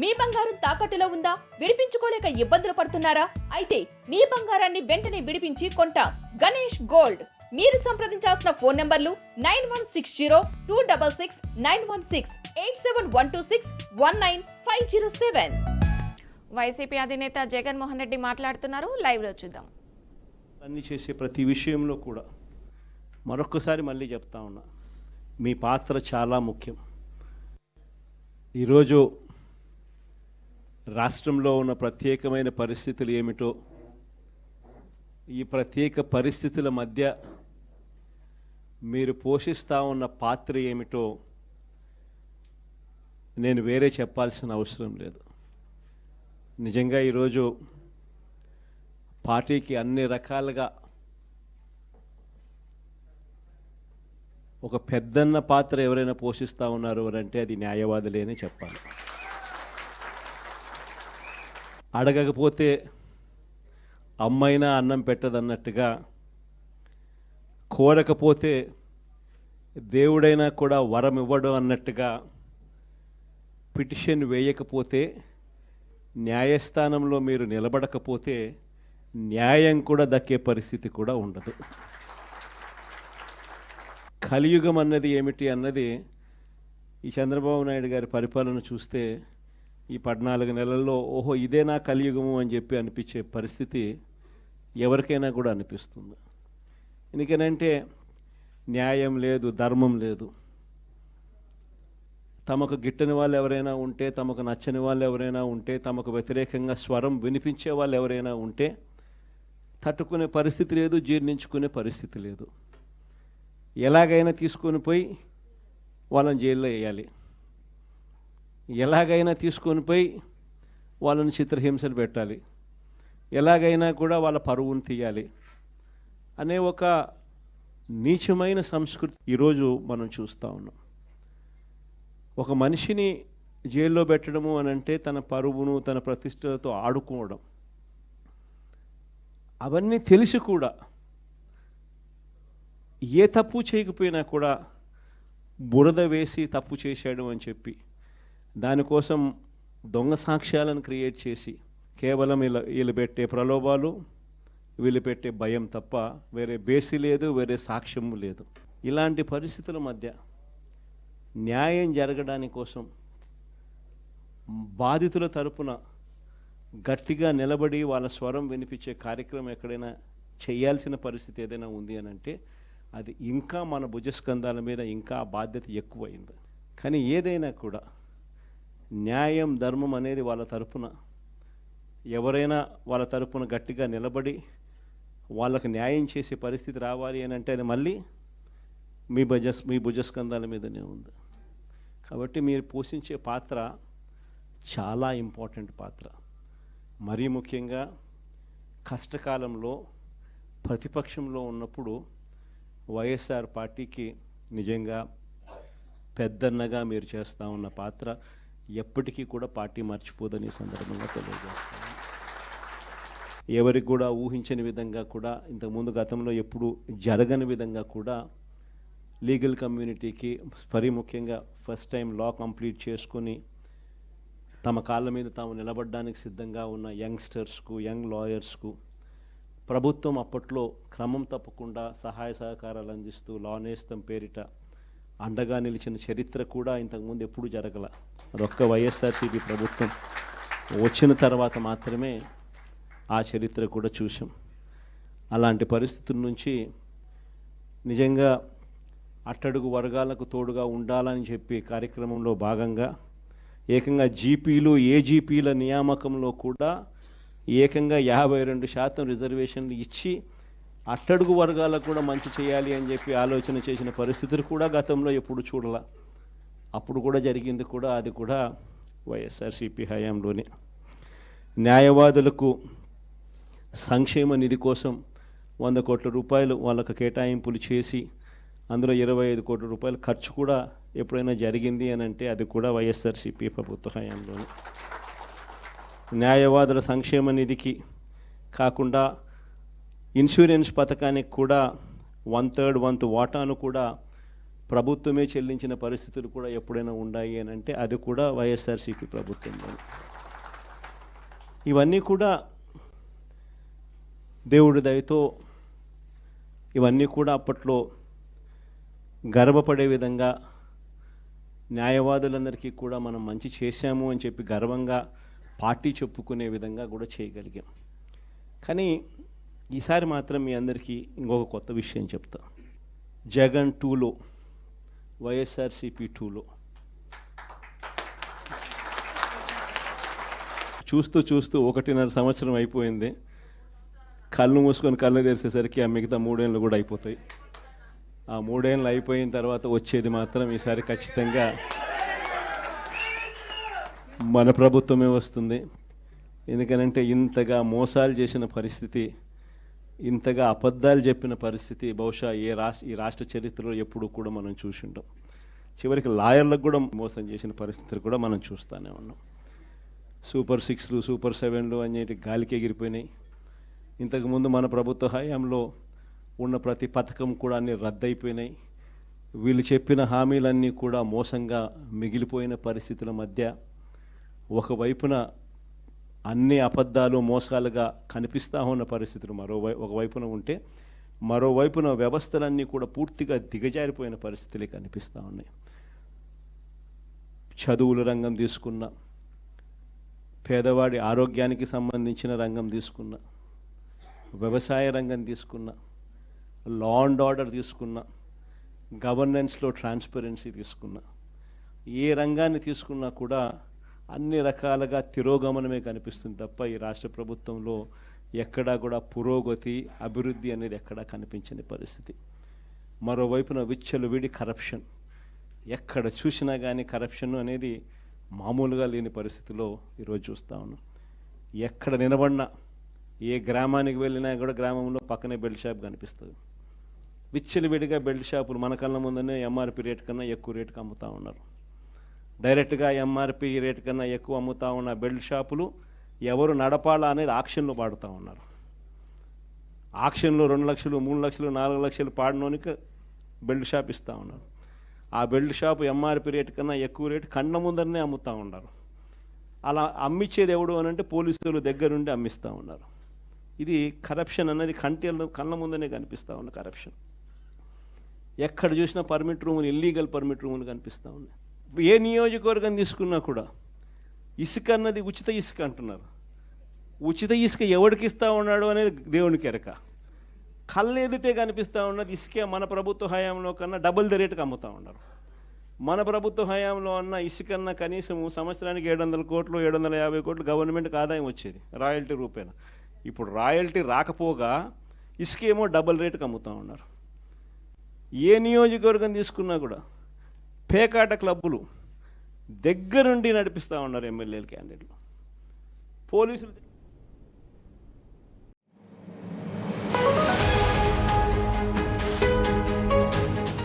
మీ బంగారం తాకట్టులో ఉందా? విడిపించుకోలేక ఇబ్బందులు పడుతున్నారా? అయితే మీ బంగారాన్ని వెంటనే విడిపించి కొంటాం. గణేష్ గోల్డ్. మీరు సంప్రదించాల్సిన ఫోన్ నంబర్లు 9160-266-916, 8712619507. వైసీపీ అధినేత జగన్మోహన్ రెడ్డి మాట్లాడుతున్నారు. లైవ్ లో చూద్దాం. అన్ని చేసే ప్రతి విషయంలో కూడా మరొక్కసారి మళ్ళీ చెప్తా ఉన్నా, మీ పాత్ర చాలా ముఖ్యం. ఈరోజు రాష్ట్రంలో ఉన్న ప్రత్యేకమైన పరిస్థితులు ఏమిటో, ఈ ప్రత్యేక పరిస్థితుల మధ్య మీరు పోషిస్తూ ఉన్న పాత్ర ఏమిటో నేను వేరే చెప్పాల్సిన అవసరం లేదు. నిజంగా ఈరోజు పార్టీకి అన్ని రకాలుగా ఒక పెద్దన్న పాత్ర ఎవరైనా పోషిస్తూ ఉన్నారు అంటే అది న్యాయవాదులే అని చెప్పాలి. అడగకపోతే అమ్మైనా అన్నం పెట్టదన్నట్టుగా, కోరకపోతే దేవుడైనా కూడా వరం ఇవ్వడం అన్నట్టుగా, పిటిషన్ వేయకపోతే, న్యాయస్థానంలో మీరు నిలబడకపోతే న్యాయం కూడా దక్కే పరిస్థితి కూడా ఉండదు. కలియుగం అన్నది ఏమిటి అన్నది ఈ చంద్రబాబు నాయుడు గారి పరిపాలన చూస్తే ఈ 14 నెలల్లో ఓహో ఇదేనా కలియుగము అని చెప్పి అనిపించే పరిస్థితి ఎవరికైనా కూడా అనిపిస్తుంది. ఎందుకనంటే న్యాయం లేదు, ధర్మం లేదు. తమకు గిట్టని వాళ్ళు ఎవరైనా ఉంటే, తమకు నచ్చని వాళ్ళు ఎవరైనా ఉంటే, తమకు వ్యతిరేకంగా స్వరం వినిపించే వాళ్ళు ఎవరైనా ఉంటే తట్టుకునే పరిస్థితి లేదు, జీర్ణించుకునే పరిస్థితి లేదు. ఎలాగైనా తీసుకొని పోయి వాళ్ళని జైల్లో వేయాలి, ఎలాగైనా తీసుకొని పోయి వాళ్ళని చిత్రహింసలు పెట్టాలి, ఎలాగైనా కూడా వాళ్ళ పరువును తీయాలి అనే ఒక నీచమైన సంస్కృతి ఈరోజు మనం చూస్తూ ఉన్నాం. ఒక మనిషిని జైల్లో పెట్టడము అని అంటే తన పరువును, తన ప్రతిష్టలతో ఆడుకోవడం. అవన్నీ తెలిసి కూడా ఏ తప్పు చేయకపోయినా కూడా బురద వేసి తప్పు చేశాడు అని చెప్పి దానికోసం దొంగ సాక్ష్యాలను క్రియేట్ చేసి కేవలం వీళ్ళు పెట్టే ప్రలోభాలు, వీళ్ళు పెట్టే భయం తప్ప వేరే బేసి లేదు, వేరే సాక్ష్యము లేదు. ఇలాంటి పరిస్థితుల మధ్య న్యాయం జరగడానికి కోసం బాధితుల తరపున గట్టిగా నిలబడి వాళ్ళ స్వరం వినిపించే కార్యక్రమం ఎక్కడైనా చేయాల్సిన పరిస్థితి ఏదైనా ఉంది అని అంటే అది ఇంకా మన భుజస్కంధాల మీద ఇంకా బాధ్యత ఎక్కువైంది. కానీ ఏదైనా కూడా న్యాయం, ధర్మం అనేది వాళ్ళ తరపున ఎవరైనా వాళ్ళ తరపున గట్టిగా నిలబడి వాళ్ళకు న్యాయం చేసే పరిస్థితి రావాలి అని అంటే అది మళ్ళీ మీ భుజస్కంధాల మీదనే ఉంది. కాబట్టి మీరు పోషించే పాత్ర చాలా ఇంపార్టెంట్ పాత్ర. మరీ ముఖ్యంగా కష్టకాలంలో ప్రతిపక్షంలో ఉన్నప్పుడు వైఎస్ఆర్ పార్టీకి నిజంగా పెద్దన్నగా మీరు చేస్తూ ఉన్న పాత్ర ఎప్పటికీ కూడా పార్టీ మర్చిపోదని సందర్భంగా తెలియజేస్తాను. ఎవరికి కూడా ఊహించని విధంగా కూడా, ఇంతకుముందు గతంలో ఎప్పుడు జరగని విధంగా కూడా లీగల్ కమ్యూనిటీకి మరీ ముఖ్యంగా ఫస్ట్ టైం లా కంప్లీట్ చేసుకొని తమ కాళ్ళ మీద తాము నిలబడడానికి సిద్ధంగా ఉన్న యంగ్స్టర్స్కు, యంగ్ లాయర్స్కు ప్రభుత్వం అప్పట్లో క్రమం తప్పకుండా సహాయ సహకారాలు అందిస్తూ లా నేస్తం పేరిట అండగా నిలిచిన చరిత్ర కూడా ఇంతకుముందు ఎప్పుడూ జరగల. ఒక్క వైఎస్ఆర్సీపీ ప్రభుత్వం వచ్చిన తర్వాత మాత్రమే ఆ చరిత్ర కూడా చూసాం. అలాంటి పరిస్థితుల నుంచి నిజంగా అట్టడుగు వర్గాలకు తోడుగా ఉండాలని చెప్పి కార్యక్రమంలో భాగంగా ఏకంగా జీపీలు, ఏజీపీల నియామకంలో కూడా ఏకంగా 52% రిజర్వేషన్లు ఇచ్చి అట్టడుగు వర్గాలకు కూడా మంచి చేయాలి అని చెప్పి ఆలోచన చేసిన పరిస్థితులు కూడా గతంలో ఎప్పుడు చూడాల. అప్పుడు కూడా జరిగింది కూడా, అది కూడా వైఎస్ఆర్సీపీ హయాంలోనే. న్యాయవాదులకు సంక్షేమ నిధి కోసం 100 కోట్ల రూపాయలు వాళ్ళకు కేటాయింపులు చేసి అందులో 25 కోట్ల రూపాయలు ఖర్చు కూడా ఎప్పుడైనా జరిగింది అని అంటే అది కూడా వైఎస్ఆర్సీపీ ప్రభుత్వ హయాంలోనే. న్యాయవాదుల సంక్షేమ నిధికి కాకుండా ఇన్సూరెన్స్ పథకానికి కూడా 1/3 వంతు వాటాను కూడా ప్రభుత్వమే చెల్లించిన పరిస్థితులు కూడా ఎప్పుడైనా ఉన్నాయి అని అంటే అది కూడా వైఎస్ఆర్సీపీ ప్రభుత్వంలో. ఇవన్నీ కూడా దేవుడి దయతో ఇవన్నీ కూడా అప్పట్లో గర్వపడే విధంగా న్యాయవాదులందరికీ కూడా మనం మంచి చేశాము అని చెప్పి గర్వంగా పార్టీ చెప్పుకునే విధంగా కూడా చేయగలిగాం. కానీ ఈసారి మాత్రం మీ అందరికీ ఇంకొక కొత్త విషయం చెప్తా. జగన్ 2లో వైఎస్ఆర్సీపీ 2లో చూస్తూ 1.5 సంవత్సరం అయిపోయింది. కళ్ళు మూసుకొని కళ్ళు తెరిచేసరికి ఆ మిగతా 3 ఏళ్ళు కూడా అయిపోతాయి. ఆ 3 ఏళ్ళు అయిపోయిన తర్వాత వచ్చేది మాత్రం ఈసారి ఖచ్చితంగా మన ప్రభుత్వమే వస్తుంది. ఎందుకనంటే ఇంతగా మోసాలు చేసిన పరిస్థితి, ఇంతగా అబద్ధాలు చెప్పిన పరిస్థితి బహుశా ఈ రాష్ట్ర చరిత్రలో ఎప్పుడూ కూడా మనం చూసి ఉంటాం. చివరికి లాయర్లకు కూడా మోసం చేసిన పరిస్థితులు కూడా మనం చూస్తూనే ఉన్నాం. సూపర్ 6లు సూపర్ 7లు అనేటి గాలికి ఎగిరిపోయినాయి. ఇంతకుముందు మన ప్రభుత్వ హయాంలో ఉన్న ప్రతి పథకం కూడా అన్నీ రద్దయిపోయినాయి. వీళ్ళు చెప్పిన హామీలన్నీ కూడా మోసంగా మిగిలిపోయిన పరిస్థితుల మధ్య ఒకవైపున అన్ని అబద్ధాలు మోసాలుగా కనిపిస్తూ ఉన్న పరిస్థితులు ఒకవైపున ఉంటే, మరోవైపున వ్యవస్థలన్నీ కూడా పూర్తిగా దిగజారిపోయిన పరిస్థితులే కనిపిస్తూ ఉన్నాయి. చదువుల రంగం తీసుకున్న, పేదవాడి ఆరోగ్యానికి సంబంధించిన రంగం తీసుకున్న, వ్యవసాయ రంగం తీసుకున్న, లా అండ్ ఆర్డర్ తీసుకున్న, గవర్నెన్స్లో ట్రాన్స్పరెన్సీ తీసుకున్న, ఏ రంగాన్ని తీసుకున్నా కూడా అన్ని రకాలుగా తిరోగమనమే కనిపిస్తుంది తప్ప ఈ రాష్ట్ర ప్రభుత్వంలో ఎక్కడా కూడా పురోగతి, అభివృద్ధి అనేది ఎక్కడా కనిపించని పరిస్థితి. మరోవైపున విచ్చలవిడి కరప్షన్, ఎక్కడ చూసినా కానీ కరప్షన్ అనేది మామూలుగా లేని పరిస్థితిలో ఈరోజు చూస్తూ ఉన్నాం. ఎక్కడ నిలబడినా, ఏ గ్రామానికి వెళ్ళినా కూడా గ్రామంలో పక్కనే బెల్ట్ షాప్ కనిపిస్తుంది. విచ్చలవిడిగా బెల్ట్ షాపులు మన కళ్ళ ముందనే ఎంఆర్పి రేట్ కన్నా ఎక్కువ రేటుకి అమ్ముతూ ఉన్నారు. డైరెక్ట్గా ఎంఆర్పి రేట్ కన్నా ఎక్కువ అమ్ముతూ ఉన్న బెల్ట్ షాపులు ఎవరు నడపాలా అనేది ఆక్షన్లో పాడుతూ ఉన్నారు. ఆక్షన్లో 2 లక్షలు 3 లక్షలు 4 లక్షలు పాడినోనికి బెల్ట్ షాప్ ఇస్తూ ఉన్నారు. ఆ బెల్ట్ షాపు ఎంఆర్పి రేట్ కన్నా ఎక్కువ రేటు కళ్ళ ముందరనే అమ్ముతూ ఉన్నారు. అలా అమ్మిచ్చేది ఎవడు అని అంటే పోలీసులు దగ్గరుండి అమ్మిస్తూ ఉన్నారు. ఇది కరప్షన్ అనేది కళ్ళ ముందనే కనిపిస్తూ ఉన్న కరప్షన్. ఎక్కడ చూసినా పర్మిట్ రూములు, ఇల్లీగల్ పర్మిట్ రూములు కనిపిస్తూ ఉన్నాయి. ఏ నియోజకవర్గం తీసుకున్నా కూడా ఇసుక అన్నది ఉచిత ఇసుక అంటున్నారు. ఉచిత ఇసుక ఎవరికి ఇస్తూ ఉన్నాడు అనేది దేవునికి ఎరక. కళ్ళు ఎదుటే కనిపిస్తూ ఉన్నది ఇసుకే మన ప్రభుత్వ హయాంలో కన్నా డబుల్ ద రేటుకి అమ్ముతూ ఉన్నారు. మన ప్రభుత్వ హయాంలో అన్న ఇసుకన్నా కనీసం సంవత్సరానికి 700 కోట్లు 750 కోట్లు గవర్నమెంట్కి ఆదాయం వచ్చేది రాయల్టీ రూపేణ. ఇప్పుడు రాయల్టీ రాకపోగా ఇసుకేమో డబుల్ రేటుకి అమ్ముతూ ఉన్నారు. ఏ నియోజకవర్గం తీసుకున్నా కూడా పేకాట క్లబ్బులు దగ్గరుండి నడిపిస్తూ ఉన్నారు ఎమ్మెల్యేలు, క్యాండిడేట్లు. పోలీసులు